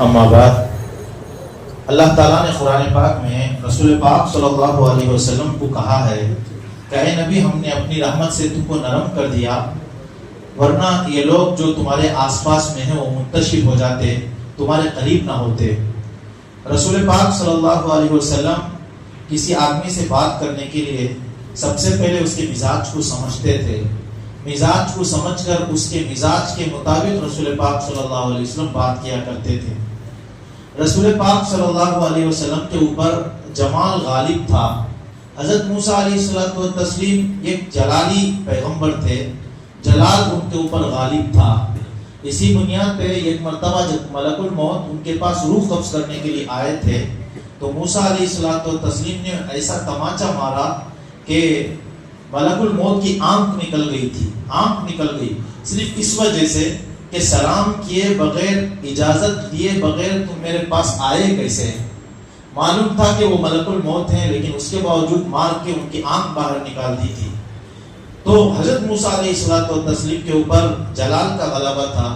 اما بعد، اللہ تعالیٰ نے قرآن پاک میں رسول پاک صلی اللہ علیہ وسلم کو کہا ہے کہ اے نبی، ہم نے اپنی رحمت سے تم کو نرم کر دیا، ورنہ یہ لوگ جو تمہارے آس پاس میں ہیں وہ منتشر ہو جاتے، تمہارے قریب نہ ہوتے۔ رسول پاک صلی اللہ علیہ وسلم کسی آدمی سے بات کرنے کے لیے سب سے پہلے اس کے مزاج کو سمجھتے تھے، مزاج کو سمجھ کر اس کے مزاج کے مطابق رسول پاک صلی اللہ علیہ وسلم بات کیا کرتے تھے۔ رسول پاک صلی اللہ علیہ وسلم کے اوپر جمال غالب تھا۔ حضرت موسیٰ علیہ السلام ایک جلالی پیغمبر تھے، جلال ان کے اوپر غالب تھا۔ اسی بنیاد پہ ایک مرتبہ جب ملک الموت ان کے پاس روح قبض کرنے کے لیے آئے تھے تو موسیٰ علیہ السلام نے ایسا تماچا مارا کہ ملک الموت کی آنکھ نکل گئی تھی، آنکھ نکل گئی، صرف اس وجہ سے کہ سلام کیے بغیر، اجازت لیے بغیر تم میرے پاس آئے کیسے؟ معلوم تھا کہ وہ ملک الموت ہیں، لیکن اس کے باوجود مار کے ان کی آنکھ باہر نکال دی تھی۔ تو حضرت موسیٰ علیہ السلام کے اوپر جلال کا غلبہ تھا،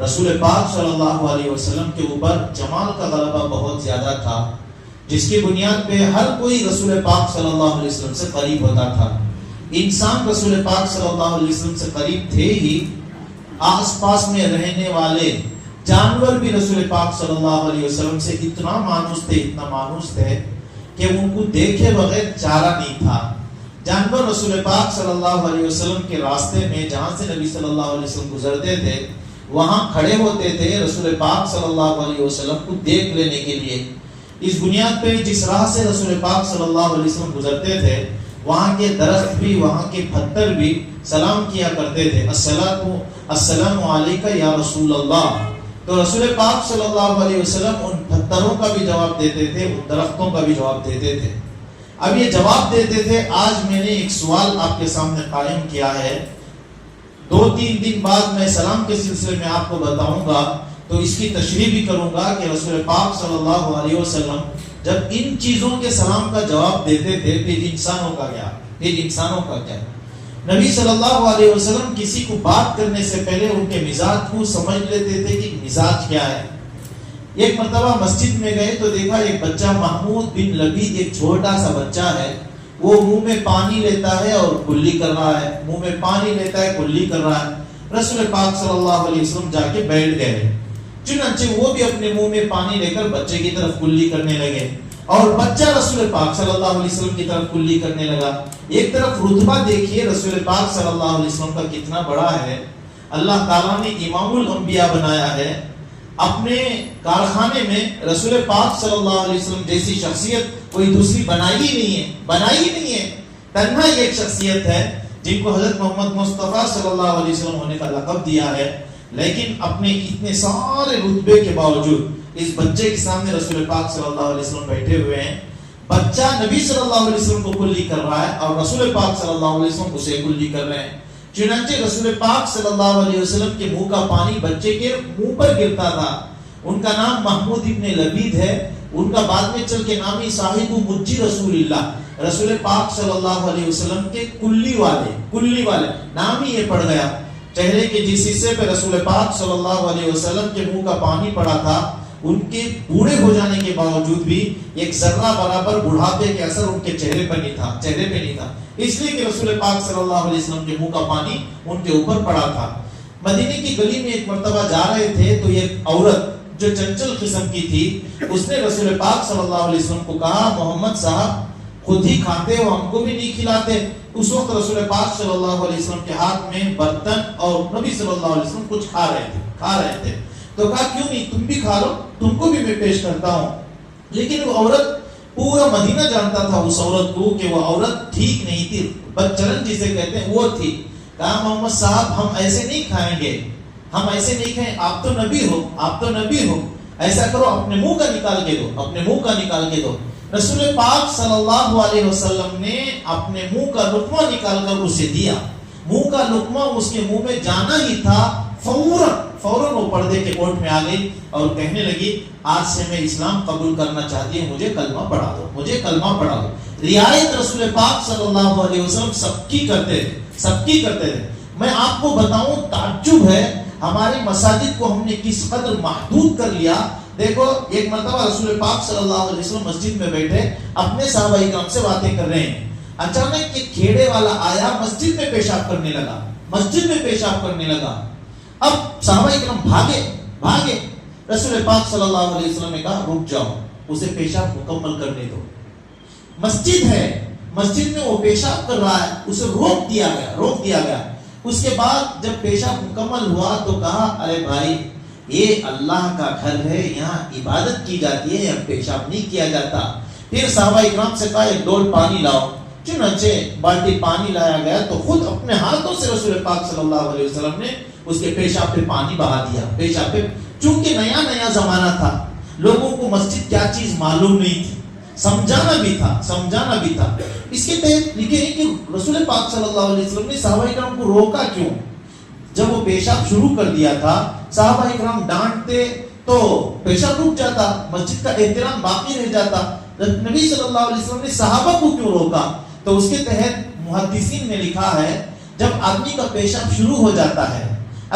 رسول پاک صلی اللہ علیہ وسلم کے اوپر جمال کا غلبہ بہت زیادہ تھا، جس کی بنیاد پہ ہر کوئی رسول پاک صلی اللہ علیہ وسلم سے قریب ہوتا تھا۔ انسان رسول پاک صلی اللہ علیہ وسلم سے قریب تھے ہی، آس پاس میں رہنے والے جانور بھی رسول پاک صلی اللہ علیہ وسلم سے اتنا مانوس تھے، اتنا مانوس تھے کہ ان کو دیکھے بغیر چارہ نہیں تھا۔ جانور رسول پاک صلی اللہ علیہ وسلم کے راستے میں جہاں سے نبی صلی اللہ علیہ وسلم گزرتے تھے وہاں کھڑے ہوتے تھے رسول پاک صلی اللہ علیہ وسلم کو دیکھ لینے کے لیے۔ اس بنیاد پہ جس راہ سے رسول پاک صلی اللہ علیہ وسلم گزرتے تھے وہاں کے درخت بھی، وہاں کے پتھر بھی سلام کیا کرتے تھے، السلام علیکہ یا رسول اللہ۔ تو رسول پاک صلی اللہ علیہ وسلم ان پتھروں کا بھی جواب دیتے تھے، ان درختوں کا بھی جواب دیتے تھے۔ اب یہ جواب دیتے تھے۔ آج میں نے ایک سوال آپ کے سامنے قائم کیا ہے، 2-3 دن بعد میں سلام کے سلسلے میں آپ کو بتاؤں گا، تو اس کی تشریح بھی کروں گا کہ رسول پاک صلی اللہ علیہ وسلم جب ان چیزوں کے سلام کا جواب دیتے تھے پھر انسانوں کا کیا؟ نبی صلی اللہ علیہ وسلم کسی کو بات کرنے سے پہلے ان کے مزاج کو سمجھ لیتے تھے کہ مزاج کیا ہے۔ ایک مرتبہ مسجد میں گئے تو دیکھا ایک بچہ محمود بن لبید، ایک چھوٹا سا بچہ ہے، وہ منہ میں پانی لیتا ہے اور کلی کر رہا ہے، منہ میں پانی لیتا ہے کلی کر رہا ہے۔ رسول پاک صلی اللہ علیہ وسلم جا کے بیٹھ گئے، چنانچہ وہ بھی اپنے منہ میں پانی لے کر بچے کی طرف کلی کرنے لگے اور بچہ رسول پاک صلی اللہ علیہ وسلم کی طرف کلی کرنے لگا۔ ایک طرف رتبہ دیکھیے رسول پاک صلی اللہ علیہ وسلم کا کتنا بڑا ہے، اللہ تعالیٰ نے امام الانبیاء بنایا ہے۔ اپنے کارخانے میں رسول پاک صلی اللہ علیہ وسلم جیسی شخصیت کوئی دوسری بنائی نہیں ہے، تنہا ایک شخصیت ہے جن کو حضرت محمد مصطفیٰ صلی اللہ علیہ وسلم ہونے کا لقب دیا ہے، لیکن اپنے اتنے سارے رتبے کے باوجود اس بچے کے سامنے رسول پاک صلی اللہ علیہ وسلم بیٹھے ہوئے ہیں۔ بچہ نبی صلی اللہ علیہ وسلم کو کلی کر رہا ہے اور رسول پاک صلی اللہ علیہ وسلم اسے کلی کر رہے ہیں۔ چنانچہ رسول پاک صلی اللہ علیہ وسلم کے منہ کا پانی بچے کے منہ پر گرتا تھا۔ ان کا نام محمود ابن لبید ہے، ان کا بعد میں چل کے نام ہی صاحب مجی رسول اللہ، رسول پاک صلی اللہ علیہ وسلم کے کلی والے نام ہی یہ پڑ گیا۔ چہرے کے جس حصے پہ رسول پاک صلی اللہ علیہ وسلم کے منہ کا پانی پڑا تھا، ان کے بوڑھے ہو جانے کے باوجود بھی ایک ذرہ برابر بڑھاپے کے اثر ان کے چہرے پہ نہیں تھا، اس لیے کہ رسول پاک صلی اللہ علیہ وسلم کے منہ کا پانی ان کے اوپر پڑا تھا۔ مدینے کی گلی میں ایک مرتبہ جا رہے تھے تو ایک عورت جو چنچل قسم کی تھی، اس نے رسول پاک صلی اللہ علیہ وسلم کو کہا، محمد صاحب خود ہی کھاتے ہو، ہم کو بھی نہیں کھلاتے۔ اس وقت رسول پاک صلی اللہ علیہ وسلم کے ہاتھ میں برتن اور نبی صلی اللہ علیہ وسلم کچھ کھا رہے تھے تو کہا کیوں نہیں، تم بھی کھا لو، تم کو بھی میں پیش کرتا ہوں۔ لیکن وہ عورت، پورا مدینہ جانتا تھا اس عورت کو کہ وہ عورت ٹھیک نہیں تھی، بدچلن جسے کہتے ہیں وہ تھی۔ کہا محمد صاحب ہم ایسے نہیں کھائیں گے، آپ تو نبی ہو، ایسا کرو اپنے منہ کا نکال کے دو۔ رسول پاک صلی اللہ علیہ وسلم نے اپنے منہ کا لقمہ نکال کر اسے دیا۔ منہ کا لقمہ اس کے منہ میں جانا ہی تھا، فوراً وہ پردے کے کوٹ میں آ گئی اور کہنے لگی، آج سے میں اسلام قبول کرنا چاہتی ہوں، مجھے کلمہ پڑھا دو۔ رعایت رسول پاک صلی اللہ علیہ وسلم سب کی کرتے تھے۔ میں آپ کو بتاؤں، تعجب ہے ہماری مساجد کو ہم نے کس قدر محدود کر لیا۔ دیکھو ایک مرتبہ رسول پاک صلی اللہ علیہ وسلم مسجد میں بیٹھے اپنے صحابہ کرام سے باتیں کر رہے ہیں، اچانک ایک کھیڑے والا آیا، مسجد میں پیشاب کرنے لگا، مسجد میں پیشاب کرنے لگا۔ اب صحابہ کرام بھاگے، رسول پاک صلی اللہ علیہ وسلم نے کہا رک جاؤ، اسے پیشاب مکمل کرنے دو، مسجد ہے، مسجد میں وہ پیشاب کر رہا ہے، اسے روک دیا گیا۔ اس کے بعد جب پیشاب مکمل ہوا تو کہا ارے بھائی یہ اللہ کا گھر ہے، یہاں عبادت کی جاتی ہے، یہاں پیشاب نہیں کیا جاتا۔ پھر صحابہ اکرام سے کہا ایک ڈول پانی لاؤ، چنانچہ بالٹی پانی لایا گیا تو خود اپنے ہاتھوں سے رسول پاک صلی اللہ علیہ وسلم نے اس کے پیشاب پہ پانی بہا دیا، پیشاب پہ۔ چونکہ نیا زمانہ تھا، لوگوں کو مسجد کیا چیز معلوم نہیں تھی، سمجھانا بھی تھا۔ اس کے تحت لکھے ہیں کہ رسول پاک صلی اللہ علیہ وسلم نے صحابہ کرام کو روکا کیوں؟ جب وہ پیشاب شروع کر دیا تھا، صحابہ کرام ڈانٹتے تو پیشاب رک جاتا، مسجد کا احترام باقی رہ جاتا۔ نبی صلی اللہ علیہ وسلم نے صحابہ کو کیوں روکا؟ تو اس کے تحت محدثین نے لکھا ہے جب آدمی کا پیشاب شروع ہو جاتا ہے،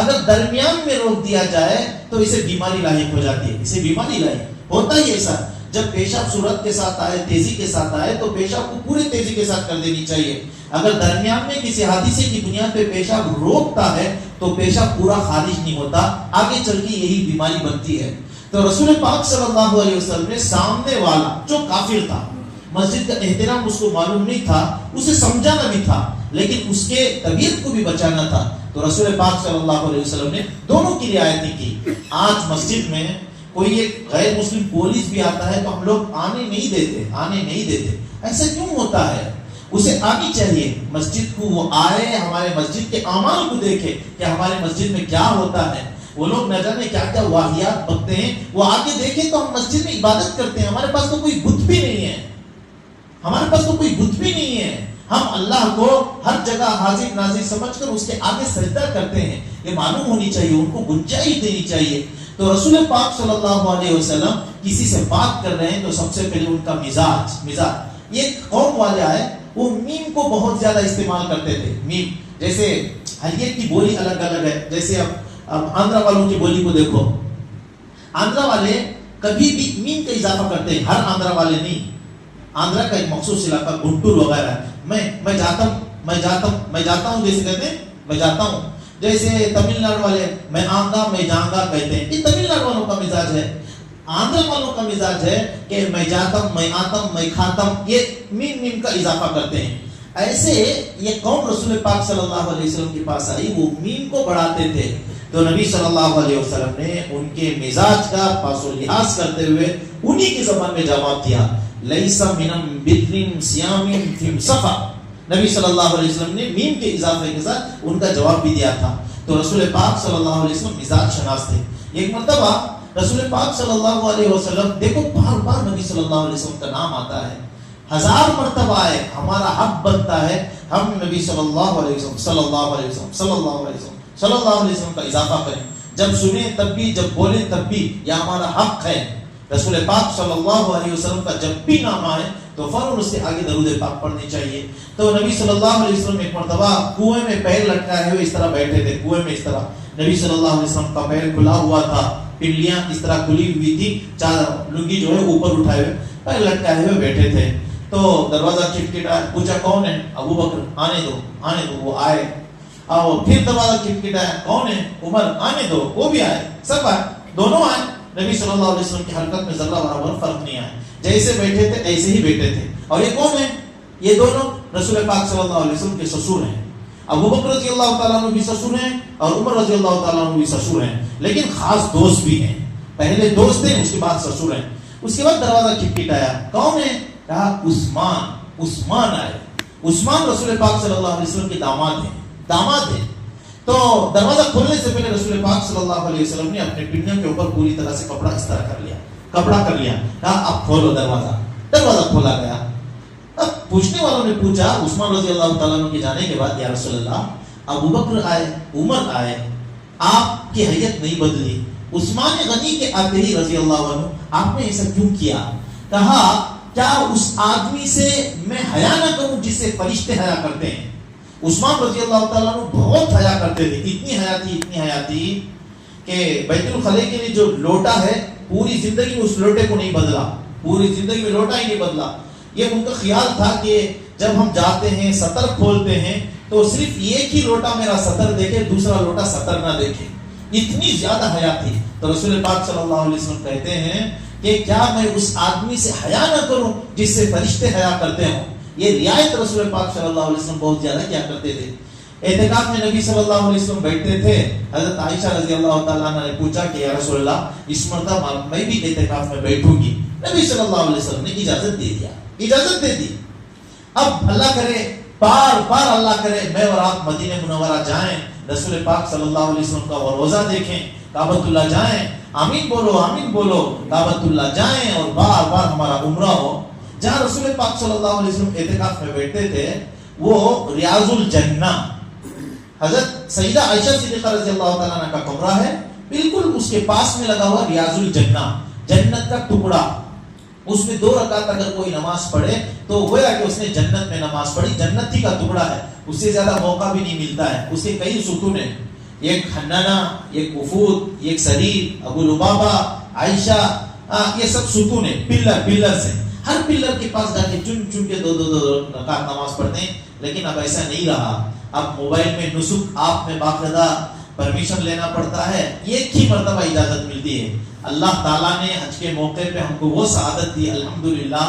اگر درمیان میں روک دیا جائے تو اسے بیماری لاحق ہو جاتی ہے، ہوتا ہی ایسا۔ جب پیشاب صورت کے ساتھ آئے، تیزی کے ساتھ آئے تو پیشاب کو پورے تیزی کے ساتھ کر دینی چاہیے۔ اگر درمیان میں کسی حادثے کی بنیاد پہ پیشاب روکتا ہے تو پیشاب پورا خارج نہیں ہوتا، آگے چل کے یہی بیماری بنتی ہے۔ تو رسول پاک صلی اللہ علیہ وسلم نے سامنے والا جو کافر تھا، مسجد کا احترام اس کو معلوم نہیں تھا، اسے سمجھانا بھی تھا، لیکن اس کے طبیعت کو بھی بچانا تھا، تو رسول پاک صلی اللہ علیہ وسلم نے دونوں کی رعایت کی۔ آج مسجد میں کوئی ایک غیر مسلم پولیس بھی آتا ہے تو ہم لوگ آنے نہیں دیتے، ایسا کیوں ہوتا ہے؟ اسے آنی چاہیے مسجد کو، وہ آئے، ہمارے مسجد کے اعمال کو دیکھے کہ ہمارے مسجد میں کیا ہوتا ہے۔ وہ لوگ نہ جانے کیا کیا واقعات بکتے ہیں، وہ آگے دیکھیں تو ہم مسجد میں عبادت کرتے ہیں، ہمارے پاس تو کوئی بت بھی نہیں ہے، ہم اللہ کو ہر جگہ حاضر ناظر سمجھ کر اس کے آگے سجدہ کرتے ہیں۔ یہ معلوم ہونی چاہیے، ان کو گنجائش دینی چاہیے۔ تو رسول پاک صلی اللہ علیہ وسلم کسی سے بات کر رہے ہیں تو سب سے پہلے ان کا مزاج، یہ قوم والے آئے، وہ میم کو بہت زیادہ استعمال کرتے تھے۔ میم جیسے ہر ایک کی بولی الگ ہے، جیسے اب آندھرا والوں کی بولی کو دیکھو، آندھرا والے کبھی بھی میم کا اضافہ کرتے ہیں، ہر آندھرا والے نہیں، آندھرا کا ایک مخصوص علاقہ گنٹور وغیرہ، میں جاتا ہوں جیسے کہتے ہیں، میں جاتا ہوں۔ جیسے تمل ناڈو والے میں آؤں میں جاؤں گا کہتے ہیں، یہ تمل ناڈو والوں کا مزاج ہے۔ آندھرا والوں کا مزاج ہے کہ میں جاتا ہوں، میں آتا ہوں، میں کھاتا ہوں، یہ میم کا اضافہ کرتے ہیں۔ ایسے یہ قوم رسول پاک صلی اللہ علیہ وسلم کے پاس آئی، وہ میم کو بڑھاتے تھے، تو نبی صلی اللہ علیہ وسلم نے ان کے مزاج کا پاس و لحاظ کرتے ہوئے انہی کی زبان میں جواب دیا، لیس من بر صیام فی صفا۔ نبی صلی اللہ علیہ وسلم نے میم کے اضافے کے ساتھ ان کا جواب بھی دیا تھا۔ تو رسول پاک صلی اللہ علیہ وسلم مزاج شناس تھے۔ ایک مرتبہ رسول پاک صلی اللہ علیہ وسلم، دیکھو بار نبی صلی اللہ علیہ وسلم کا نام آتا ہے، 1000 مرتبہ آئے، ہمارا حق بنتا ہے ہم نبی صلی اللہ علیہ وسلم کا اضافہ کریں، جب سنیں تب بھی، جب بولیں تب بھی، یہ ہمارا حق ہے۔ رسول پاک صلی اللہ علیہ وسلم کا جب بھی نام آئے تو فوراً اس کے آگے درود پاک پڑھنی چاہیے۔ تو نبی صلی اللہ علیہ وسلم ایک مرتبہ کنویں میں پیر لٹکائے ہوئے اس طرح بیٹھے تھے، کنویں میں اس طرح، نبی صلی اللہ علیہ وسلم کا پیر کھلا ہوا تھا، پنڈلیاں اس طرح کھلی ہوئی تھی، چادر لنگی جو ہے اوپر اٹھائے ہوئے پیر لٹکائے ہوئے بیٹھے تھے۔ تو دروازہ کھٹکھٹایا، پوچھا کون ہے؟ ابو بکر، آنے دو، وہ آئے۔ اور پھر دروازہ کھٹکھٹایا، کون ہے؟ عمر، آنے دو، وہ بھی آئے، سب آئے، دونوں آئے۔ نبی صلی اللہ علیہ وسلم کی حرکت میں ذرہ برابر فرق نہیں آیا، جیسے بیٹھے تھے ایسے ہی بیٹھے تھے۔ اور یہ کون ہے؟ یہ دونوں رسول پاک صلی اللہ علیہ وسلم کے سسر ہیں۔ ابو بکر رضی اللہ تعالیٰ عنہ بھی سسر ہیں اور عمر رضی اللہ تعالیٰ عنہ بھی سسر ہیں، لیکن خاص دوست بھی ہیں، پہلے دوست ہیں اس کے بعد سسر ہیں۔ اس کے بعد دروازہ کھٹکھٹایا، کون ہے؟ کہا عثمان آئے۔ عثمان رسول پاک صلی اللہ علیہ وسلم کے داماد ہیں۔ تو دروازہ کھولنے سے پہلے رسول پاک صلی اللہ علیہ وسلم نے اپنے پنڈیوں کے اوپر پوری طرح سے کپڑا اس طرح کر لیا، کہا اب کھولو دروازہ کھولا گیا۔ اب پوچھنے والوں نے پوچھا عثمان رضی اللہ تعالیٰ عنہ کے جانے کے بعد، یا رسول اللہ، ابو بکر آئے، عمر آئے، آپ کی حیت نہیں بدلی، عثمان غنی کے آتے ہی رضی اللہ عنہ آپ نے ایسا کیوں کیا؟ کہا کیا اس آدمی سے میں حیا نہ کروں جس سے فرشتے حیا کرتے ہیں؟ عثمان رضی اللہ تعالیٰ عنہ بہت حیا کرتے تھے، اتنی حیا تھی کہ بیت الخلا کے لیے جو لوٹا ہے پوری زندگی میں اس لوٹے کو نہیں بدلا، پوری زندگی میں لوٹا ہی نہیں بدلا۔ یہ ان کا خیال تھا کہ جب ہم جاتے ہیں سطر کھولتے ہیں تو صرف ایک ہی لوٹا میرا سطر دیکھے، دوسرا لوٹا سطر نہ دیکھے، اتنی زیادہ حیا تھی۔ تو رسول پاک صلی اللہ علیہ وسلم کہتے ہیں کہ کیا میں اس آدمی سے حیا نہ کروں جس سے فرشتے حیا کرتے ہوں۔ یہ رعایت رسول پاک صلی اللہ علیہ وسلم بہت زیادہ کیا کرتے تھے۔ اعتکاف میں نبی صلی اللہ علیہ وسلم بیٹھتے تھے، حضرت عائشہ رضی اللہ تعالیٰ عنہ نے پوچھا کہ یا رسول اللہ اس مرتبہ میں بھی اعتکاف میں بیٹھوں گی۔ نبی صلی اللہ علیہ وسلم نے اجازت دے دیا، اجازت دے دی۔ اب اللہ کرے، بار بار اللہ کرے میں اور آپ مدینہ منورہ جائیں، رسول پاک صلی اللہ علیہ وسلم کا وہ روزہ دیکھیں، کعبۃ اللہ جائیں، آمین بولو آمین بولو، کعبۃ اللہ جائیں اور بار بار ہمارا عمرہ ہو۔ جہاں رسول پاک صلی اللہ علیہ وسلم اعتکاف میں بیٹھتے تھے وہ ریاض الجنہ، حضرت سیدہ عائشہ صدیقہ رضی اللہ تعالیٰ عنہ کا کمرہ ہے، بالکل اس کے پاس میں لگا ہوا ریاض الجنہ، جنت کا ٹکڑا۔ اس میں 2 رکعت اگر کوئی نماز پڑھے تو گویا کہ اس نے جنت میں نماز پڑھی، جنت ہی کا ٹکڑا ہے، اس سے زیادہ موقع بھی نہیں ملتا ہے۔ اس کے کئی ستون ہیں، ایک حنانہ، ایک وفود، ایک سریر، ابو لبابہ، عائشہ، یہ سب ستون ہیں، پلر سے۔ ہر پلر کے پاس جا کے چن چن کے 2 رکعت نماز پڑھتے ہیں۔ لیکن اب ایسا نہیں رہا، اب موبائل میں نسک آپ میں باقاعدہ پرمیشن لینا پڑتا ہے، ایک ہی مرتبہ اجازت ملتی ہے۔ اللہ تعالیٰ نے حج کے موقع پہ ہم کو وہ سعادت دی، الحمدللہ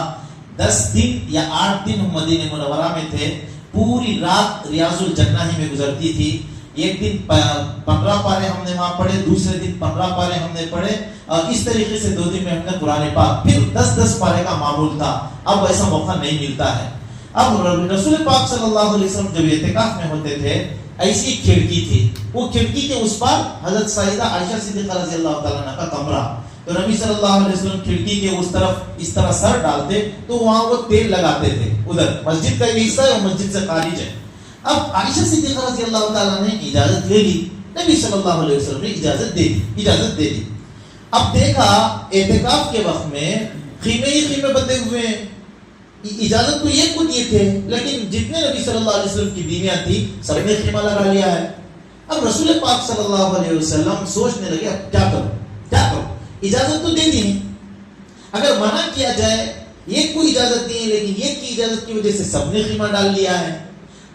10 دن یا 8 دن ہم مدینہ منورہ میں تھے، پوری رات ریاض الجنہ ہی میں گزرتی تھی۔ ایک دن 15 پارے ہم نے وہاں پڑھے، دوسرے دن 15 پارے ہم نے پڑھے، اور اس طریقے سے 2 دن میں ہم نے قرآن پاک، پھر 10 پارے کا معمول تھا۔ اب ایسا موقع نہیں ملتا ہے۔ اب رسول پاک صلی اللہ علیہ وسلم جب اعتکاف میں ہوتے تھے، ایسی کھڑکی تھی، وہ کھڑکی کے اس پار حضرت سیدہ عائشہ صدیقہ رضی اللہ تعالیٰ عنہ کا کمرہ، تو نبی صلی اللہ علیہ وسلم کھڑکی کے اس طرف اس طرح سر ڈالتے تو وہاں وہ تیل لگاتے تھے، ادھر مسجد کا یہ حصہ ہے اور مسجد سے خارج ہے۔ اب عائشہ صدیقہ رضی اللہ تعالیٰ نے اجازت لے لی، نبی صلی اللہ علیہ وسلم نے اجازت دے دی۔ اب دیکھا اعتکاف کے وقت میں خیمے ہی خیمے بندے ہوئے ہیں، اجازت تو یہ کو دیے تھے، لیکن جتنے نبی صلی اللہ علیہ وسلم کی بیویاں تھی سب نے خیمہ لگا لیا ہے۔ اب رسول پاک صلی اللہ علیہ وسلم سوچنے لگے اب کیا کرو، اجازت تو دے دی ہے، اگر منع کیا جائے، ایک کو اجازت دی ہے لیکن ایک کی اجازت کی وجہ سے سب نے خیمہ ڈال لیا ہے۔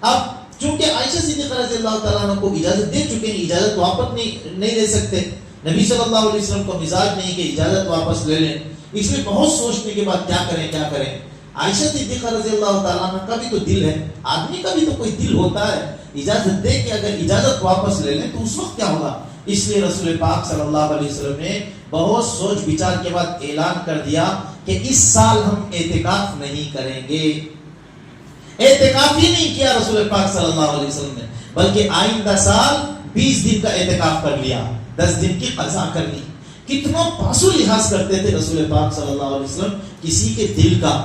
اب چونکہ عائشہ صدیقہ رضی اللہ تعالیٰ عنہ کو اجازت دے چکے ہیں، اجازت واپس نہیں لے سکتے، نبی صلی اللہ علیہ وسلم کو مزاج نہیں کہ اجازت واپس لے لیں، اس لیے بہت سوچنے کے بعد کیا کریں۔ عائشہ صدیقہ رضی اللہ تعالیٰ عنہ کا بھی تو دل ہے، آدمی کا بھی تو کوئی دل ہوتا ہے، اجازت دے کہ اگر اجازت واپس لے لیں تو اس وقت کیا ہوگا۔ اس لیے رسول پاک صلی اللہ علیہ وسلم نے بہت سوچ بچار کے بعد اعلان کر دیا کہ اس سال ہم اعتکاف نہیں کریں گے۔ اعتکاف ہی نہیں کیا رسول پاک صلی اللہ علیہ وسلم نے، بلکہ آئندہ سال 20 دن کا اعتکاف کر لیا، 10 دن کی قضا کر لی۔ کتنا پاسو لحاظ کرتے تھے رسول پاک صلی اللہ علیہ وسلم کسی کے دل کا۔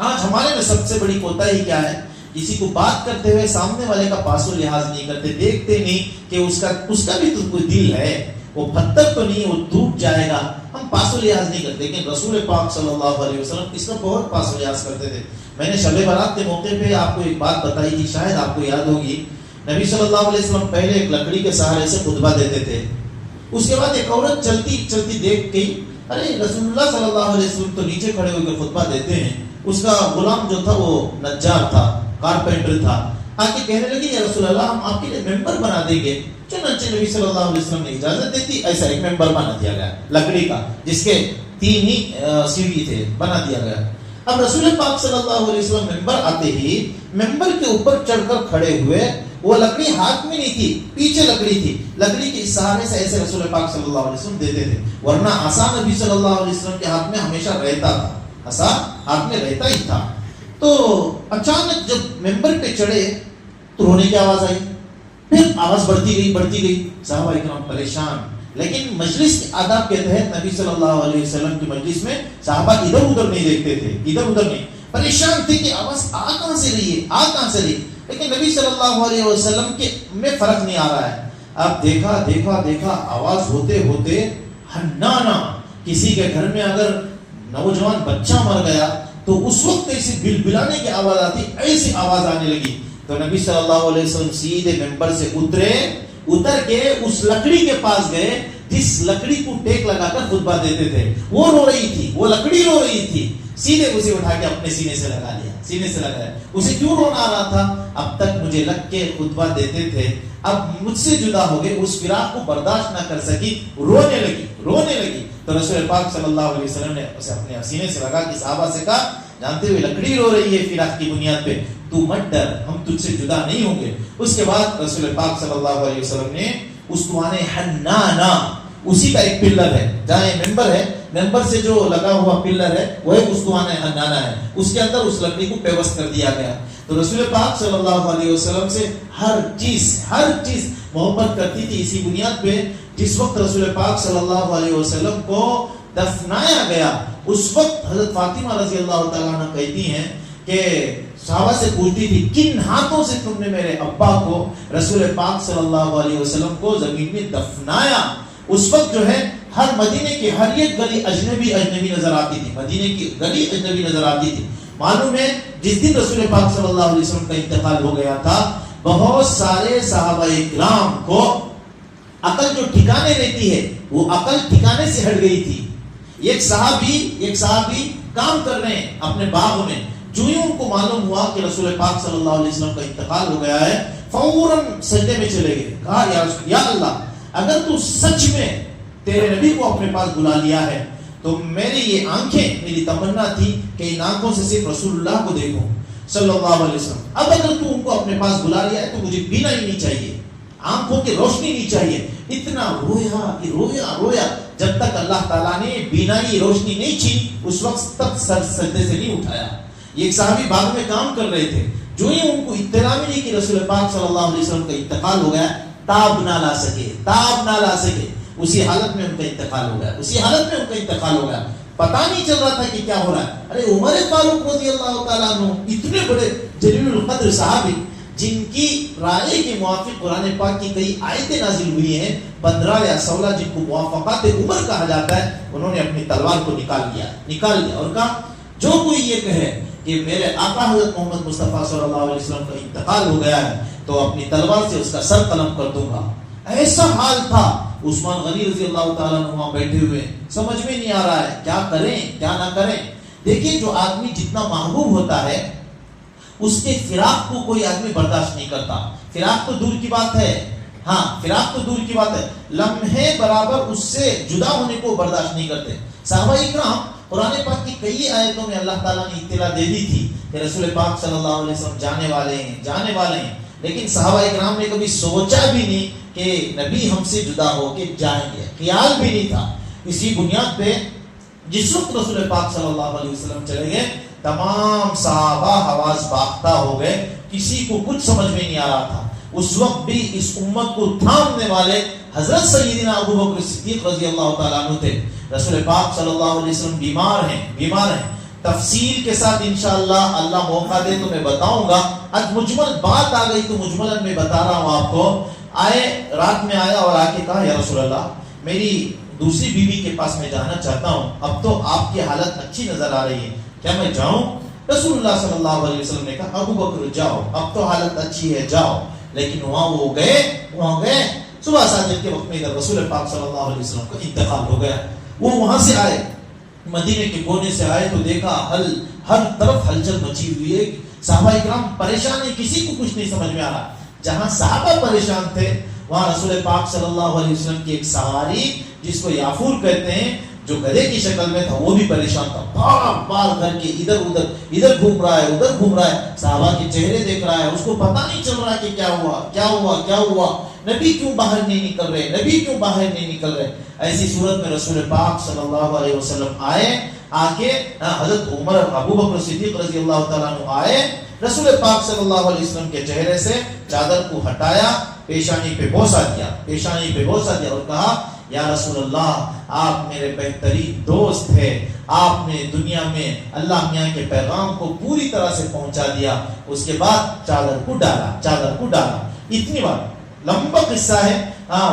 آج ہمارے میں سب سے بڑی کوتاہی کیا ہے، کسی کو بات کرتے ہوئے سامنے والے کا پاسو لحاظ نہیں کرتے، دیکھتے نہیں کہ اس کا بھی تو کوئی دل ہے، وہ پتھر تو نہیں، وہ ٹوٹ جائے گا، ہم پاسو لحاظ نہیں کرتے۔ لیکن رسول پاک صلی اللہ علیہ وسلم اس کا بہت پاسو لحاظ کرتے تھے۔ میں نے شب برات کے موقع پہ آپ کو ایک بات بتائی تھی، شاید آپ کو یاد ہوگی، نبی صلی اللہ علیہ وسلم پہلے ایک لکڑی کے سہارے سے خطبہ دیتے تھے، اس کے بعد ایک عورت چلتی دیکھ گئی، ارے رسول اللہ صلی اللہ علیہ وسلم تو نیچے کھڑے ہو کے خطبہ دیتے ہیں۔ اس کا غلام جو تھا وہ نجار تھا، کارپینٹر تھا، آ کے کہنے لگے یا رسول اللہ ہم آپ کے لیے ممبر بنا دیں گے۔ چنانچہ نبی صلی اللہ علیہ وسلم نے اجازت دی تھی، ایسا ایک ممبر بنا دیا گیا لکڑی کا، جس کے 3 ہی سیڑھی تھے، بنا دیا گیا۔ اب رسول پاک صلی اللہ علیہ وسلم ممبر آتے ہی ممبر کے اوپر چڑھ کر کھڑے ہوئے، وہ لکڑی ہاتھ میں نہیں تھی، پیچھے لکڑی تھی، لکڑی کے سہارے سے ایسے رسول پاک صلی اللہ علیہ وسلم دیتے تھے، ورنہ عصا نبی صلی اللہ علیہ وسلم کے ہاتھ میں ہمیشہ رہتا تھا، عصا ہاتھ میں رہتا ہی تھا۔ تو اچانک جب ممبر پہ چڑھے تو رونے کی آواز آئی، پھر آواز بڑھتی گئی، صحابہ اکرام پریشان، لیکن مجلس کے آداب کے تحت نبی صلی اللہ علیہ وسلم کی مجلس میں صحابہ ادھر ادھر نہیں دیکھتے تھے، ادھر ادھر نہیں، پریشان تھے کہ آواز آ کہاں سے رہی ہے، لیکن نبی صلی اللہ علیہ وسلم کے میں فرق نہیں آ رہا ہے۔ اب دیکھا آواز ہوتے حنانا، کسی کے گھر میں اگر نوجوان بچہ مر گیا تو اس وقت ایسی بلبلانے کی آواز آتی، ایسی آواز آنے لگی، تو نبی صلی اللہ علیہ وسلم سیدھے ممبر سے اتر کے اس لکڑی کے پاس گئے، جس لکڑی کو ٹیک لگا کر خطبہ دیتے تھے وہ رو رہی تھی، وہ لکڑی رو رہی تھی، سیدھے اسے اٹھا کے اپنے سینے سے لگا لیا، سینے سے لگایا۔ اسے کیوں رونا آ رہا تھا؟ اب تک مجھے لگ کے خطبہ دیتے تھے، اب مجھ سے جدا ہو گئے، اس فراق کو برداشت نہ کر سکی، رونے لگی۔ تو رسول پاک صلی اللہ علیہ وسلم نے اسے اپنے سینے سے لگا کے صحابہ سے کہا، جانتے ہوئے لکڑی رو رہی ہے فراق کی بنیاد پہ، تو مت ڈر، ہم تجھ سے جدا نہیں ہوں گے۔ اس کے بعد رسول پاک صلی اللہ علیہ وسلم نے استوانِ حنانہ، اسی کا ایک پلر ہے جہاں ممبر ہے، ممبر سے جو لگا ہوا پلر ہے وہ ایک استوانِ حنانہ ہے، اس کے اندر اس لکڑی کو پیوست کر دیا گیا۔ تو رسول پاک صلی اللہ علیہ وسلم سے ہر چیز محبت کرتی تھی۔ اسی بنیاد پہ جس وقت رسول پاک صلی اللہ علیہ وسلم کو دفنایا گیا، اس وقت حضرت فاطمہ رضی اللہ تعالیٰ عنہ کہتی ہیں کہ صحابہ سے پوچھتی تھی، کن ہاتھوں سے تم نے میرے ابا کو رسول پاک صلی اللہ علیہ وسلم کو زمین میں دفنایا؟ اس وقت جو ہے ہر مدینے کی ہر ایک گلی اجنبی نظر آتی تھی، مدینے کی گلی اجنبی نظر آتی تھی۔ معلوم ہے جس دن رسول پاک صلی اللہ علیہ وسلم کا انتقال ہو گیا تھا، بہت سارے صحابہ کرام کو عقل جو ٹھکانے رہتی ہے وہ عقل ٹھکانے سے ہٹ گئی تھی۔ ایک صحابی کام کر رہے ہیں اپنے باغ میں، جو ہی ان کو معلوم ہوا کہ رسول پاک صلی اللہ علیہ وسلم کا انتقال ہو گیا ہے، فوراً سجدے میں چلے گئے، کہا یا اللہ اگر تو سچ میں تیرے نبی کو اپنے پاس بلا لیا ہے تو میری یہ آنکھیں، میری تمنا تھی کہ ان آنکھوں سے صرف رسول اللہ کو دیکھوں صلی اللہ علیہ وسلم، اب اگر تو ان کو اپنے پاس بلا لیا ہے تو مجھے بینا ہی نہیں چاہیے، آنکھوں کی روشنی نہیں چاہیے۔ اتنا رویا جب تک اللہ تعالیٰ نے بینائی روشنی نہیں چھینی، اس وقت تک سر سجدے سے نہیں اٹھایا۔ یہ ایک صحابی باغ میں کام کر رہے تھے، جو ہی ان کو اطلاع ملی کہ رسول پاک صلی اللہ علیہ وسلم کا انتقال ہو گیا، تاب نہ لا سکے، اسی حالت میں ان کا انتقال ہو گیا، پتہ نہیں چل رہا تھا کہ کیا ہو رہا ہے۔ ارے عمر فاروق رضی اللہ تعالیٰ عنہ، اتنے بڑے جلیل القدر صحابی، جن کی رائے کے موافق قرآن پاک کی کئی آیتیں نازل ہوئی ہیں، 15 یا 16 جن کو موافقات عمر کہا جاتا ہے، انہوں نے اپنی تلوار کو نکال لیا اور کہا جو کوئی یہ کہے کہ میرے آقا حضرت محمد مصطفیٰ صلی اللہ علیہ وسلم کا انتقال ہو گیا ہے تو اپنی تلوار سے اس کا سر قلم کر دوں گا۔ ایسا حال تھا، عثمان غنی رضی اللہ تعالیٰ عنہ وہاں بیٹھے ہوئے، سمجھ میں نہیں آ رہا ہے کیا کریں کیا نہ کریں۔ دیکھیں جو آدمی جتنا محبوب ہوتا ہے اس کے فراق کو کوئی آدمی برداشت نہیں کرتا، فراق تو دور کی بات ہے، لمحے برابر اس سے جدا ہونے کو برداشت نہیں کرتے۔ صحابہ اکرام، قرآن پاک کی کئی آیتوں میں اللہ تعالیٰ نے اطلاع دے دی تھی کہ رسول پاک صلی اللہ علیہ وسلم جانے والے ہیں، لیکن صحابہ اکرام نے کبھی سوچا بھی نہیں کہ نبی ہم سے جدا ہو کے جائیں گے، خیال بھی نہیں تھا۔ اسی بنیاد پہ جس وقت رسول پاک صلی اللہ علیہ وسلم چلے گئے، تمام صحابہ حواس باختہ ہو گئے، کسی کو کچھ سمجھ میں نہیں آ رہا تھا۔ اس وقت بھی اس امت کو تھامنے والے حضرت سیدنا ابو بکر صدیق رضی اللہ تعالیٰ عنہ تھے۔ رسول پاک صلی اللہ علیہ وسلم بیمار ہیں، تفصیل کے ساتھ انشاءاللہ اللہ موقع دے تو میں بتاؤں گا۔ آج مجمل بات آ گئی تو مجملاً میں بتا رہا ہوں آپ کو۔ رات میں آیا اور آ کے کہا یا رسول اللہ میری دوسری بیوی کے پاس میں جانا چاہتا ہوں، اب تو آپ کی حالت اچھی نظر آ رہی ہے، کیا میں جاؤں؟ رسول اللہ صلی اللہ علیہ وسلم نے کہا ابو بکر جاؤ، اب تو حالت اچھی ہے جاؤ۔ لیکن وہاں وہ گئے صبح ساجد کے وقت میں ادھر رسول پاک صلی اللہ علیہ وسلم کا انتقال ہو گیا۔ وہ وہاں سے آئے، مدینے کے کونے سے آئے تو دیکھا ہر طرف ہلچل مچی ہوئی ہے، صحابہ اکرام پریشان ہیں، کسی کو کچھ نہیں سمجھ میں آ رہا۔ جہاں صحابہ پریشان تھے وہاں رسول پاک صلی اللہ علیہ وسلم کی ایک سواری جس کو یافور کہتے ہیں، جو گدھے کی شکل میں تھا، وہ بھی پریشان تھا، بار کر کے ادھر گھوم رہا ہے، صحابہ کے چہرے دیکھ رہا ہے، اس کو پتہ نہیں چل رہا کہ کیا ہوا، نبی کیوں باہر نہیں نکل رہے۔ ایسی صورت میں رسول پاک صلی اللہ علیہ وسلم آ کے حضرت عمر ابو بکر صدیق رضی اللہ تعالیٰ عنہ آئے، رسول پاک صلی اللہ علیہ وسلم کے چہرے سے چادر کو ہٹایا، پیشانی پہ بوسہ دیا اور کہا یا رسول اللہ آپ میرے بہترین دوست ہیں، آپ نے دنیا میں اللہ میاں کے پیغام کو پوری طرح سے پہنچا دیا۔ اس کے بعد چادر کو ڈالا۔ اتنی بات لمبا قصہ ہے،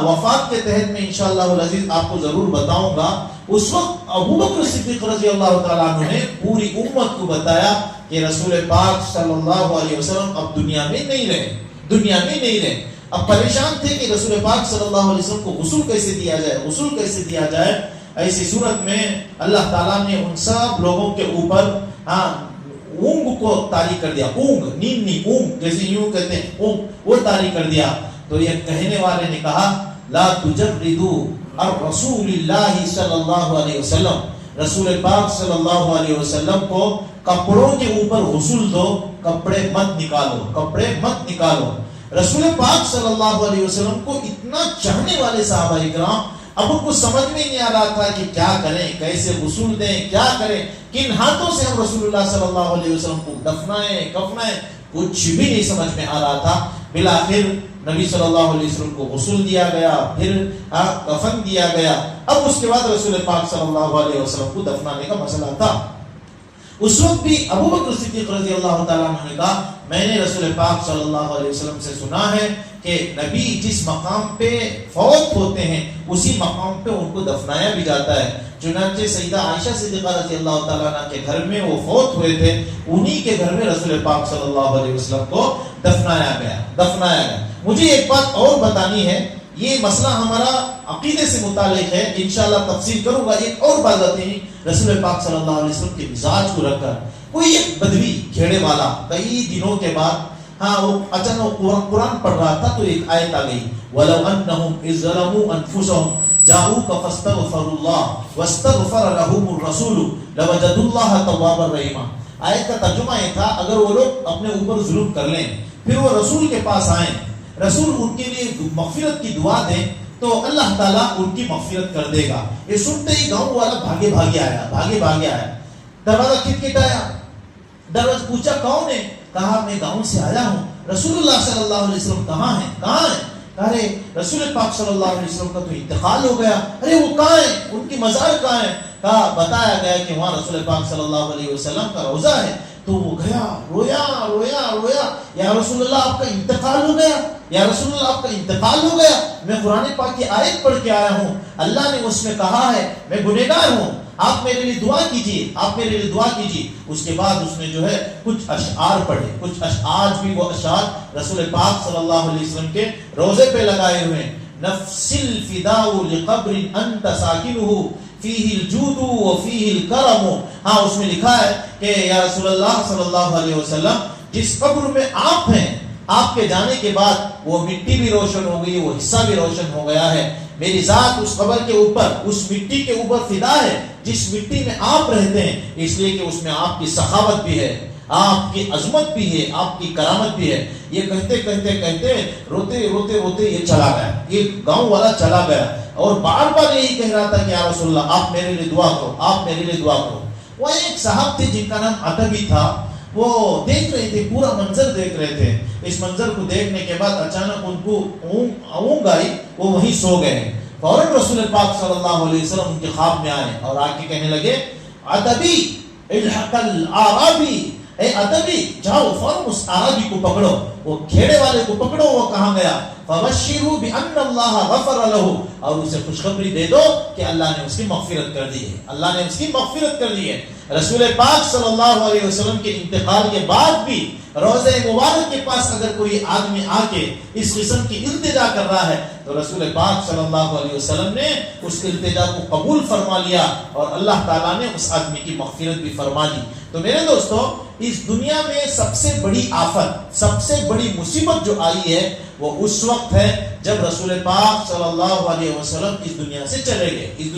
وفات کے تحت میں انشاءاللہ العزیز آپ کو ضرور بتاؤں گا۔ اس وقت ابو بکر صدیق رضی اللہ تعالیٰ عنہ نے پوری امت کو بتایا کہ رسول پاک صلی اللہ علیہ وسلم اب دنیا میں نہیں رہے۔ اب پریشان تھے کہ رسول پاک صلی اللہ علیہ وسلم کو غسل کیسے دیا جائے، غسل کیسے دیا جائے۔ ایسی صورت میں اللہ تعالیٰ نے ان سب لوگوں کے اوپر اونگ کو طاری کر دیا، اونگ، نیندی اونگ جیسے یوں کہتے ہیں اونگ، وہ طاری کر دیا۔ تو یہ کہنے والے نے کہا لا تجردوا الرسول اللہ صلی اللہ علیہ وسلم، رسول پاک صلی اللہ علیہ وسلم کو کپڑوں کے اوپر غسل دو، کپڑے مت نکالو، کپڑے مت نکالو۔ رسول پاک صلی اللہ علیہ وسلم کو اتنا چاہنے والے صحابہ کرام، اب ان کو سمجھ میں نہیں آ رہا تھا کہ کیا کریں، کیسے غسل دیں، کیا کریں، کن ہاتھوں سے ہم رسول اللہ صلی اللہ علیہ وسلم کو دفنائیں کفنائیں، کچھ بھی نہیں سمجھ میں آ رہا تھا۔ بالآخر نبی صلی اللہ علیہ وسلم کو غسل دیا گیا، پھر کفن دیا گیا۔ اب اس کے بعد رسول پاک صلی اللہ علیہ وسلم کو دفنانے کا مسئلہ تھا۔ اس وقت بھی ابو بکر صدیق رضی اللہ تعالیٰ عنہ نے کہا میں نے رسول پاک صلی اللہ علیہ وسلم سے سنا ہے کہ نبی جس مقام پہ فوت ہوتے ہیں اسی مقام پہ ان کو دفنایا بھی جاتا ہے۔ چنانچہ سیدہ عائشہ صدیقہ رضی اللہ تعالیٰ عنہ کے گھر میں وہ فوت ہوئے تھے، انہی کے گھر میں رسول پاک صلی اللہ علیہ وسلم کو دفنایا گیا۔ مجھے ایک بات اور بتانی ہے، یہ مسئلہ ہمارا عقیدے سے متعلق ہے، انشاءاللہ تفصیل کروں گا۔ ایک اور بات بتائیں، رسول پاک صلی اللہ علیہ وسلم کے مزاج کو رکھ کر کوئی ایک بدوی کھیڑے والا کئی دنوں کے بعد وہ اچانک قرآن پڑھ رہا تھا تو ایک آیت آ گئی وَلَوْ أَنَّهُمْ إِذْ ظَلَمُوا أَنفُسَهُمْ جَاءُوكَ فَاسْتَغْفَرُوا اللَّهَ وَاسْتَغْفَرَ لَهُمُ الرَّسُولُ لَوَجَدُوا اللَّهَ تَوَّابًا رَحِيمًا۔ آیت کا ترجمہ یہ تھا اگر وہ لوگ اپنے اوپر ظلم کر لیں پھر وہ رسول کے پاس آئیں، رسول ان کے لیے مغفرت کی دعا دیں تو اللہ تعالیٰ ان کی مغفرت کر دے گا۔ یہ سنتے ہی گاؤں والا بھاگے آیا، دروازہ کھٹکھٹایا، دروازہ پوچھا کون ہے؟ کہا میں گاؤں سے آیا ہوں، رسول اللہ صلی اللہ علیہ وسلم کہاں ہیں؟ ارے رسول پاک صلی اللہ علیہ وسلم کا تو انتقال ہو گیا، ارے وہ کہاں ہیں، ان کی مزار کہاں ہے؟ کہا بتایا گیا کہ وہاں رسول پاک صلی اللہ علیہ وسلم کا روضہ ہے۔ تو وہ گیا، رویا، یا رسول اللہ آپ کا انتقال ہو گیا، یا رسول اللہ آپ کا انتقال ہو گیا، میں قرآن پاک کی آیت پڑھ کے آیا ہوں، اللہ نے اس میں کہا ہے میں گنہگار ہوں، آپ میرے لیے دعا کیجیے۔ اس کے بعد اس نے جو ہے کچھ اشعار پڑھے، کچھ آج بھی وہ اشعار رسول پاک صلی اللہ علیہ وسلم کے روزے پہ لگائے ہوئے ہیں۔ نفس الفداء لقبر انت ساکنہ فیہ الجود وفیہ الکرم۔ ہاں اس میں لکھا ہے کہ یا رسول اللہ صلی اللہ علیہ وسلم جس قبر میں آپ ہیں، آپ کے جانے کے بعد وہ مٹی بھی روشن ہو گئی، وہ حصہ بھی روشن ہو گیا ہے، میری ذات اس قبر کے اوپر، اس مٹی کے اوپر فدا ہے جس مٹی میں آپ رہتے ہیں، اس لیے کہ اس میں آپ کی سخاوت بھی ہے، آپ کی عظمت بھی ہے، آپ کی کرامت بھی ہے۔ یہ کہتے روتے یہ چلا گیا، یہ گاؤں والا چلا گیا اور بار بار یہی کہہ رہا تھا کہ یا رسول اللہ آپ میرے لیے دعا کرو۔ وہ ایک صاحب تھے جن کا نام عتبی تھا، وہ دیکھ رہے تھے، پورا منظر دیکھ رہے تھے۔ اس منظر کو دیکھنے کے بعد اچانک ان کو اونگ آئی، وہ وہیں سو گئے۔ فوراً رسول پاک صلی اللہ علیہ وسلم ان کے خواب میں آئے اور آ کے کہنے لگے عتبی الحق الاعرابی، اے عتبی جاؤ فوراً اس عربی کو پکڑو، وہ کھیڑے والے کو پکڑو، وہ کہاں گیا؟ فبشروا بان اللہ غفر له، اور اسے خوشخبری دے دو کہ اللہ نے اس کی مغفرت کر دی ہے، رسول پاک صلی اللہ علیہ وسلم کے انتقال کے بعد بھی روضہ مبارک کے پاس اگر کوئی آدمی آ کے اس قسم کی التجا کر رہا ہے تو رسول پاک صلی اللہ علیہ وسلم نے اس التجا کو قبول فرما لیا اور اللہ تعالیٰ نے اس آدمی کی مغفرت بھی فرما دی۔ تو میرے دوستو، اس دنیا میں سب سے بڑی آفت، سب سے بڑی مصیبت جو آئی ہے وہ اس وقت ہے جب رسول پاک صلی اللہ علیہ وسلم اس دنیا سے چلے گئے۔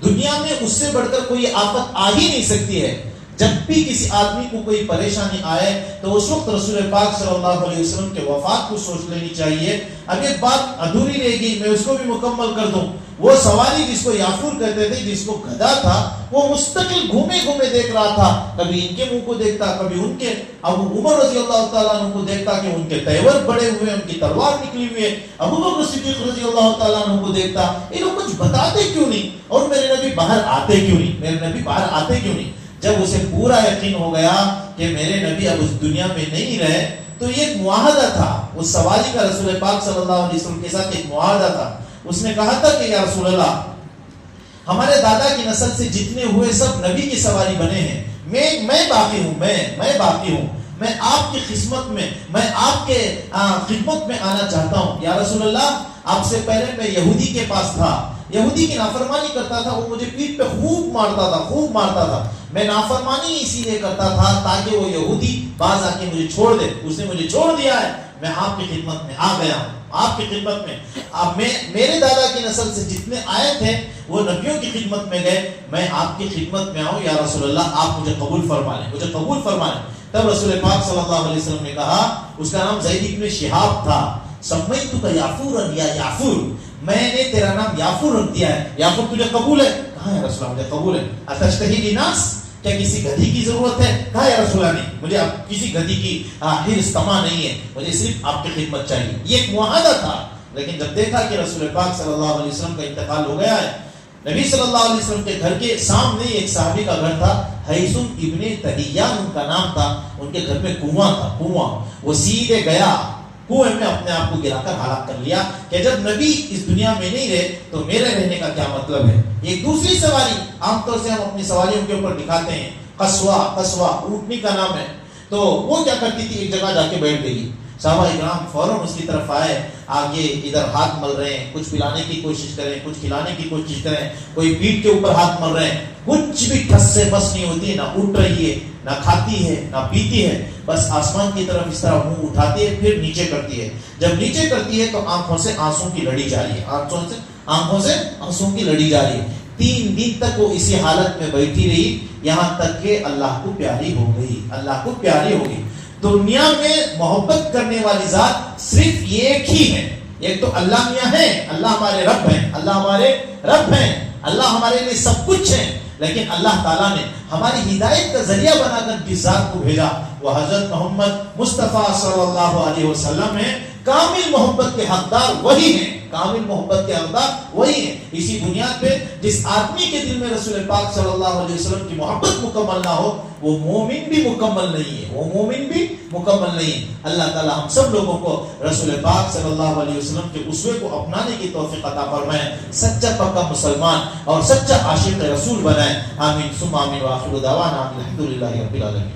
دنیا میں اس سے بڑھ کر کوئی آفت آ ہی نہیں سکتی ہے۔ جب بھی کسی آدمی کو کوئی پریشانی آئے تو اس وقت رسول پاک صلی اللہ علیہ وسلم کے وفات کو سوچ لینی چاہیے۔ اب ایک بات ادھوری رہے گی، میں اس کو بھی مکمل کر دوں۔ وہ سواری جس کو یافور کہتے تھے، جس کو گدھا تھا، وہ مستقل گھومے دیکھ رہا تھا، کبھی ان کے منہ کو دیکھتا، کبھی ان کے، ابو عمر رضی اللہ تعالیٰ عنہ کو دیکھتا کہ ان کے تیور بڑے ہوئے، ان کی تلوار نکلی ہوئی ہے، ابو بکر صدیق رضی اللہ تعالیٰ عنہ کو دیکھتا، یہ لوگ کچھ بتاتے کیوں نہیں اور میرے نبی باہر آتے کیوں نہیں؟ جب اسے پورا یقین ہو گیا کہ میرے نبی اب اس دنیا میں نہیں رہے تو یہ ایک معاہدہ تھا، اس سواری کا رسول پاک صلی اللہ علیہ وسلم کے ساتھ ایک معاہدہ تھا۔ اس نے کہا تھا کہ یا رسول اللہ، ہمارے دادا کی نسل سے جتنے ہوئے سب نبی کی سواری بنے ہیں، میں باقی ہوں، میں آپ کی خدمت میں آنا چاہتا ہوں. یا رسول اللہ آپ سے پہلے میں یہودی کے پاس تھا, یہودی کی نافرمانی کرتا تھا, وہ مجھے پیٹھ پہ خوب مارتا تھا. میں نافرمانی اسی لیے کرتا تھا تاکہ وہ یہودی باز آ کے مجھے چھوڑ دے. اس نے مجھے چھوڑ دیا ہے, میں آپ کی خدمت میں آ گیا ہوں, آپ کی خدمت میں. اب میرے دادا کی نسل سے جتنے آئے تھے وہ نبیوں کی خدمت میں گئے, میں آپ کی خدمت میں آؤں. یا رسول اللہ آپ مجھے قبول فرما لیں. تب رسول پاک صلی اللہ علیہ وسلم نے کہا, اس کا نام زید بن شہاب تھا, سمیتک یافورا یا یافور, میں نے تیرا نام یافور رکھ دیا ہے. یافور تجھے قبول ہے؟ کہا یا رسول اللہ مجھے قبول ہے. اتشتہی لناس, کیا کسی گدھی کی ضرورت ہے؟ کہا یا رسول اللہ نہیں, مجھے اب کسی گدھی کی حرص طمع نہیں ہے, مجھے صرف آپ کی خدمت چاہیے. یہ ایک معاہدہ تھا. لیکن جب دیکھا کہ رسول پاک صلی اللہ علیہ وسلم کا انتقال ہو گیا ہے, نبی صلی اللہ علیہ وسلم کے گھر کے سامنے ایک صحابی کا گھر تھا, حیثم ابن تہیان ان کا نام تھا. ان کے گھر میں کنواں تھا. وہ سیدھے گیا کنویں میں اپنے آپ کو گرا کر ہلاک کر لیا کہ جب نبی اس دنیا میں نہیں رہے تو میرے رہنے کا کیا مطلب ہے. ایک دوسری سواری, عام طور سے ہم اپنی سواریوں کے اوپر دکھاتے ہیں قصوا اونٹنی کا نام ہے. تو وہ کیا کرتی تھی, ایک جگہ جا کے بیٹھ گئی. صحابہ اکرام فوراً اس کی طرف آئے, آگے ادھر ہاتھ مل رہے ہیں, کچھ پلانے کی کوشش کریں, کچھ کھلانے کی کوشش کریں, کوئی پیٹھ کے اوپر ہاتھ مل رہے ہیں. کچھ بھی ٹھس سے بس نہیں ہوتی, نہ اٹھ رہی ہے, نہ کھاتی ہے, نہ پیتی ہے, بس آسمان کی طرف اس طرح منہ اٹھاتی ہے, پھر نیچے کرتی ہے. جب نیچے کرتی ہے تو آنکھوں سے آنسوں کی لڑی جاری ہے, آنکھوں سے آنسوں کی لڑی جاری ہے. 3 دن تک وہ اسی حالت میں بیٹھی رہی, یہاں تک کہ اللہ کو پیاری ہو گئی. دنیا میں محبت کرنے والی ذات صرف ایک ہی ہے. ایک تو اللہ میاں ہے, اللہ ہمارے رب ہیں, اللہ ہمارے لیے سب کچھ ہے. لیکن اللہ تعالیٰ نے ہماری ہدایت کا ذریعہ بنا کر جس ذات کو بھیجا وہ حضرت محمد مصطفیٰ صلی اللہ علیہ وسلم ہے. کامل محبت کے حقدار وہی ہیں, اسی بنیاد پہ جس آدمی کے دل میں رسول پاک صلی اللہ علیہ وسلم کی محبت مکمل نہ ہو وہ مومن بھی مکمل نہیں ہے. اللہ تعالی ہم سب لوگوں کو رسول پاک صلی اللہ علیہ وسلم کے اسوے کو اپنانے کی توفیق عطا فرمائے, سچا پکا مسلمان اور سچا عاشق رسول بنائے. آمین ثم آمین. وآخر دعوانا الحمدللہ رب العالمین.